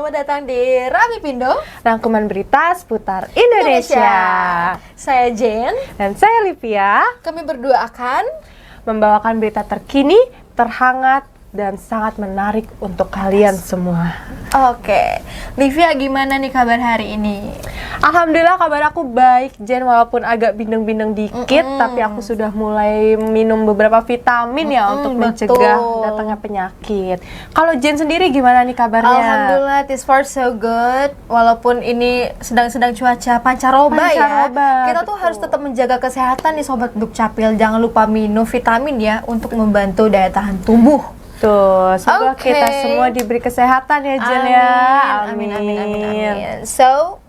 selamat datang di Rami Pindo, rangkuman berita seputar Indonesia. Saya Jen Dan saya Livia. Kami berdua akan membawakan berita terkini, terhangat, dan sangat menarik untuk kalian semua. Oke, Livia gimana nih kabar hari ini? Alhamdulillah kabar aku baik, Jen, walaupun agak bindeng-bindeng dikit, tapi aku sudah mulai minum beberapa vitamin ya untuk mencegah datangnya penyakit. Kalau Jen sendiri gimana nih kabarnya? Alhamdulillah, this far so good. Walaupun ini sedang-sedang cuaca pancaroba ya, kita tuh harus tetap menjaga kesehatan nih Sobat Dukcapil. Jangan lupa minum vitamin ya untuk membantu daya tahan tubuh. Tuh, semoga kita semua diberi kesehatan ya Jen ya. Amin. So,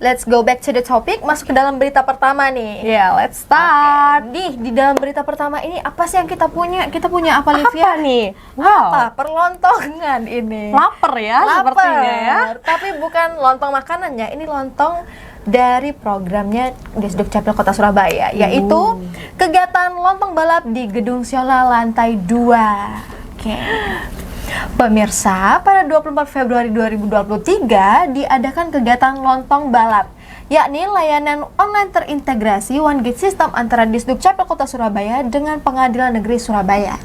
let's go back to the topic. Masuk ke dalam berita pertama nih. Yeah, let's start. Nih, di dalam berita pertama ini apa sih yang kita punya? Kita punya apa, Livia? Apa nih? Apa? Perlontongan ini. Lapar ya, sepertinya ya. Tapi bukan lontong makanannya, ini lontong dari programnya Disdukcapil Kota Surabaya, yaitu kegiatan lontong balap di Gedung Siola lantai 2. Oke. Pemirsa, pada 24 Februari 2023 diadakan kegiatan lontong balap, yakni layanan online terintegrasi One Gate System antara Disdukcapil Kota Surabaya dengan Pengadilan Negeri Surabaya.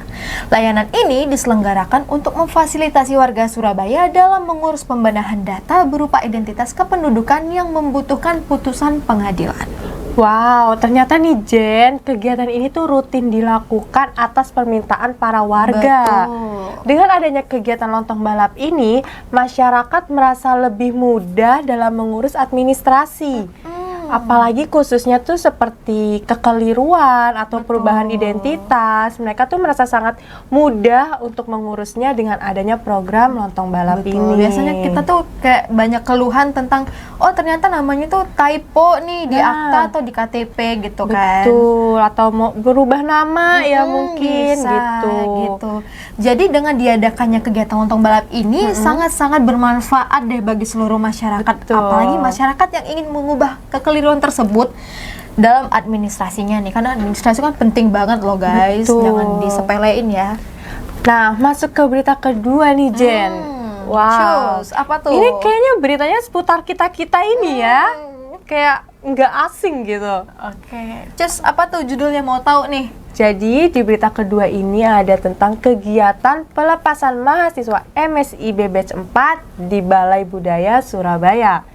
Layanan ini diselenggarakan untuk memfasilitasi warga Surabaya dalam mengurus pembenahan data berupa identitas kependudukan yang membutuhkan putusan pengadilan. Wow, ternyata nih Jen, kegiatan ini tuh rutin dilakukan atas permintaan para warga. Betul. Dengan adanya kegiatan lontong balap ini, masyarakat merasa lebih mudah dalam mengurus administrasi. Apalagi khususnya tuh seperti kekeliruan atau perubahan identitas, mereka tuh merasa sangat mudah untuk mengurusnya dengan adanya program lontong balap ini. Biasanya kita tuh kayak banyak keluhan tentang, oh ternyata namanya tuh typo nih di akta atau di KTP gitu kan. Betul, atau mau berubah nama ya mungkin bisa, gitu. Jadi dengan diadakannya kegiatan lontong balap ini sangat-sangat bermanfaat deh bagi seluruh masyarakat. Betul. Apalagi masyarakat yang ingin mengubah kekeliruan tersebut dalam administrasinya nih, karena administrasi kan penting banget loh guys. Betul. Jangan disepelein ya. Nah, masuk ke berita kedua nih Jen. Wow, Cus, apa tuh? ini kayaknya beritanya seputar kita-kita ini ya. Kayak nggak asing gitu. Oke. Cus, apa tuh judulnya, mau tahu nih? Jadi di berita kedua ini ada tentang kegiatan pelepasan mahasiswa MSIB Batch 4 di Balai Budaya Surabaya.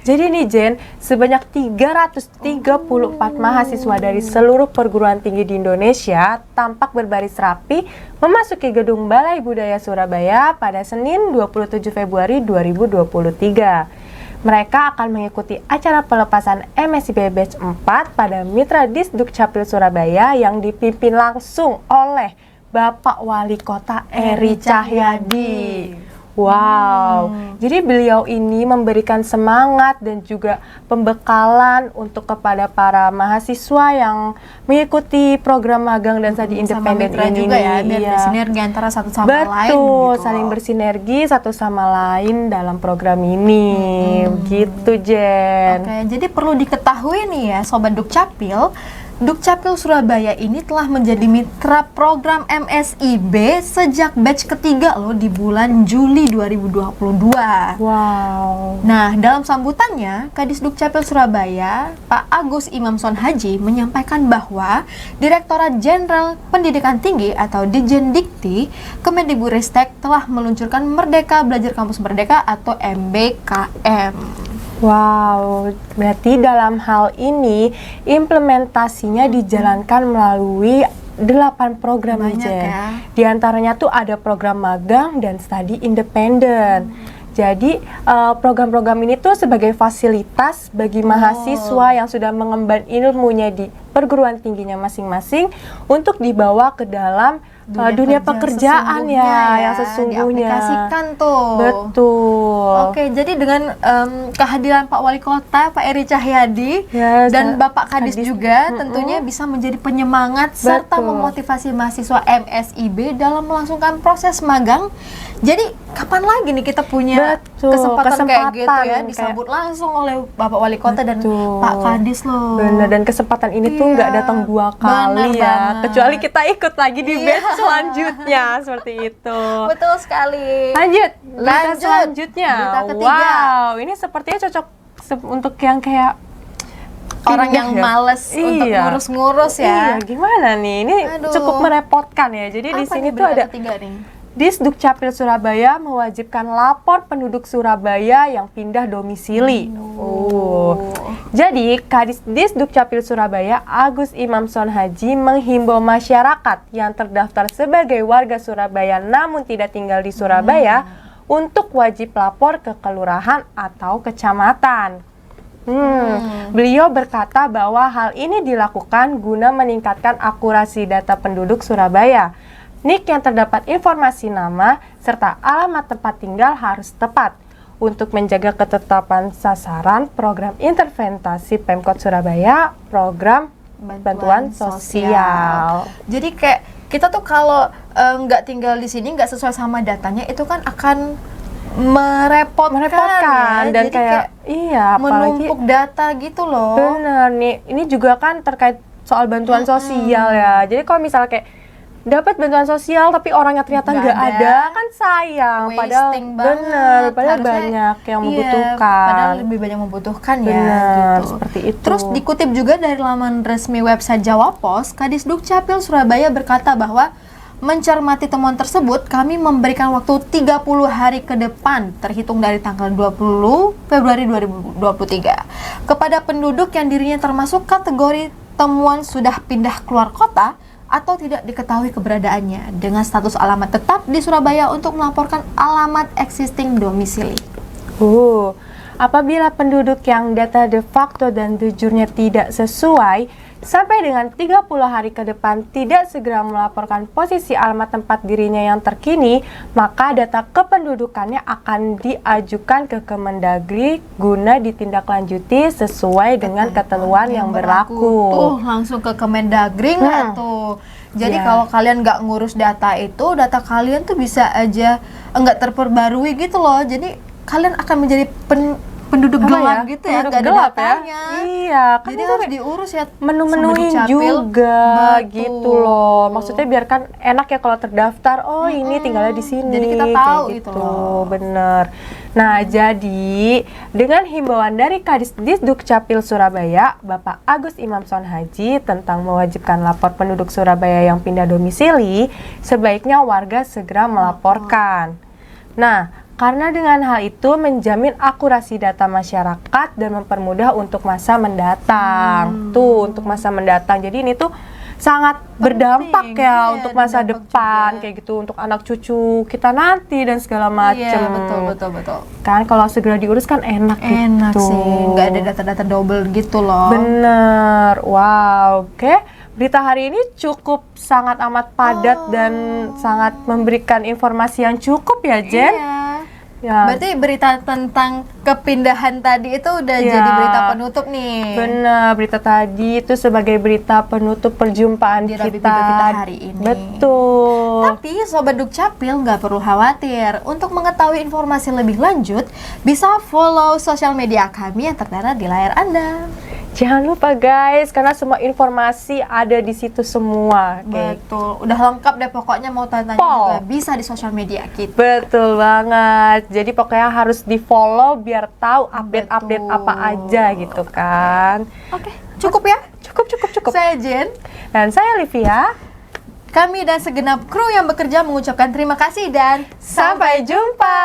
Jadi nih Jen, sebanyak 334 mahasiswa dari seluruh perguruan tinggi di Indonesia tampak berbaris rapi memasuki gedung Balai Budaya Surabaya pada Senin 27 Februari 2023. Mereka akan mengikuti acara pelepasan MSIB Batch 4 pada Mitra Disdukcapil Surabaya yang dipimpin langsung oleh Bapak Wali Kota Eri Cahyadi. Wow, jadi beliau ini memberikan semangat dan juga pembekalan untuk kepada para mahasiswa yang mengikuti program magang dan studi independen ini juga ya, biar bersinergi antara satu sama lain. Betul, gitu. saling bersinergi satu sama lain dalam program ini, gitu Jen. Oke, jadi perlu diketahui nih ya Sobat Dukcapil, Dukcapil Surabaya ini telah menjadi mitra program MSIB sejak batch ketiga loh di bulan Juli 2022. Wow. Nah, dalam sambutannya, Kadis Dukcapil Surabaya, Pak Agus Imamson Haji menyampaikan bahwa Direktorat Jenderal Pendidikan Tinggi atau Dijendikti Kemendikbudristek telah meluncurkan Merdeka Belajar Kampus Merdeka atau MBKM. Wow, berarti dalam hal ini implementasinya dijalankan melalui 8 program Banyak aja. ya. Di antaranya tuh ada program magang dan studi independen. Jadi program-program ini tuh sebagai fasilitas bagi mahasiswa yang sudah mengemban ilmunya di perguruan tingginya masing-masing untuk dibawa ke dalam dunia pekerjaan yang sesungguhnya. Diaplikasikan tuh. Betul. Oke, jadi dengan kehadiran Pak Wali Kota, Pak Eri Cahyadi, dan Bapak Kadis juga tentunya bisa menjadi penyemangat serta memotivasi mahasiswa MSIB dalam melangsungkan proses magang. Jadi kapan lagi nih kita punya Betul, kesempatan kayak gitu ya, kesempatan, disambut langsung oleh Bapak Wali Kota dan Betul. Pak Kadis loh. Bener, dan kesempatan ini tuh nggak Iya, datang 2 bener kali ya, banget. kecuali kita ikut lagi di Iya. batch selanjutnya seperti itu. Betul sekali. Lanjut, berita Lanjut. selanjutnya. Berita ketiga. Wow, ini sepertinya cocok untuk yang kayak Orang pindah yang ya. males untuk Iya. ngurus-ngurus Iya, ya. gimana nih? Ini Aduh. cukup merepotkan ya. Jadi di Apa sini nih tuh berita ada ketiga nih? Disdukcapil Surabaya mewajibkan lapor penduduk Surabaya yang pindah domisili. Jadi, Kadis Disdukcapil Surabaya Agus Imamson Haji menghimbau masyarakat yang terdaftar sebagai warga Surabaya namun tidak tinggal di Surabaya untuk wajib lapor ke kelurahan atau kecamatan. Beliau berkata bahwa hal ini dilakukan guna meningkatkan akurasi data penduduk Surabaya. NIK yang terdapat informasi nama serta alamat tempat tinggal harus tepat untuk menjaga ketetapan sasaran program interventasi Pemkot Surabaya, program bantuan sosial. Jadi kayak kita tuh kalau nggak tinggal di sini, nggak sesuai sama datanya, itu kan akan merepotkan ya. Dan Jadi kayak iya, apalagi menumpuk data gitu loh. bener nih, ini juga kan terkait soal bantuan sosial ya. Jadi kalau misalnya kayak dapat bantuan sosial tapi orangnya ternyata Nggak nggak ada. ada, kan sayang. Padahal Wasting banget. bener, padahal Harusnya- banyak yang iya, membutuhkan. padahal lebih banyak membutuhkan ya Bener, gitu. seperti itu. Terus dikutip juga dari laman resmi website Jawa Pos, Kadis Dukcapil Surabaya berkata bahwa mencermati temuan tersebut, kami memberikan waktu 30 hari ke depan terhitung dari tanggal 20 Februari 2023 kepada penduduk yang dirinya termasuk kategori temuan sudah pindah keluar kota atau tidak diketahui keberadaannya dengan status alamat tetap di Surabaya untuk melaporkan alamat existing domisili. Apabila penduduk yang data de facto dan de jure-nya tidak sesuai, sampai dengan 30 hari ke depan tidak segera melaporkan posisi alamat tempat dirinya yang terkini, maka data kependudukannya akan diajukan ke Kemendagri guna ditindaklanjuti sesuai dengan ketentuan yang berlaku. Tuh langsung ke Kemendagri nggak tuh. Jadi Ya. kalau kalian nggak ngurus data itu, data kalian tuh bisa aja nggak terperbarui gitu loh. Jadi kalian akan menjadi penduduk Apa gelap ya? gitu ya, Penduduk nggak ada gelap ya? datanya. Iya, kan Jadi itu harus kayak diurus ya. menu-menuin sama Dukcapil. juga Betul. gitu loh. Maksudnya biarkan enak ya kalau terdaftar. Oh, ini tinggalnya di sini. Jadi kita kayak tahu gitu loh. Bener. Nah, jadi dengan himbauan dari Kadis Disdukcapil Surabaya, Bapak Agus Imamson Haji tentang mewajibkan lapor penduduk Surabaya yang pindah domisili, sebaiknya warga segera melaporkan. Nah, karena dengan hal itu menjamin akurasi data masyarakat dan mempermudah untuk masa mendatang. Tuh, untuk masa mendatang. Jadi ini tuh sangat berdampak ya iya, untuk masa berdampak depan juga. kayak gitu, untuk anak cucu kita nanti dan segala macam. Iya, betul. Kan kalau segera diurus kan enak Enak gitu. sih, nggak ada data-data double gitu loh. Bener. Wow, oke. Berita hari ini cukup sangat amat padat dan sangat memberikan informasi yang cukup ya, Jen. Iya. Ya, Berarti berita tentang kepindahan tadi itu udah Ya. jadi berita penutup nih. benar, berita tadi itu sebagai berita penutup perjumpaan Di kita. Rabi Bido kita hari ini. Betul. Tapi Sobat Dukcapil nggak perlu khawatir. Untuk mengetahui informasi lebih lanjut, bisa follow sosial media kami yang tertera di layar Anda. Jangan lupa guys, karena semua informasi ada di situ semua. Oke. Betul, udah lengkap deh pokoknya, mau tanya Pol. juga bisa di sosial media kita. Betul banget. Jadi pokoknya harus di-follow biar tahu update-update Betul. apa aja gitu kan. Oke, cukup ya? Cukup. Saya Jen. Dan saya Livia. Kami dan segenap kru yang bekerja mengucapkan terima kasih dan Sampai jumpa.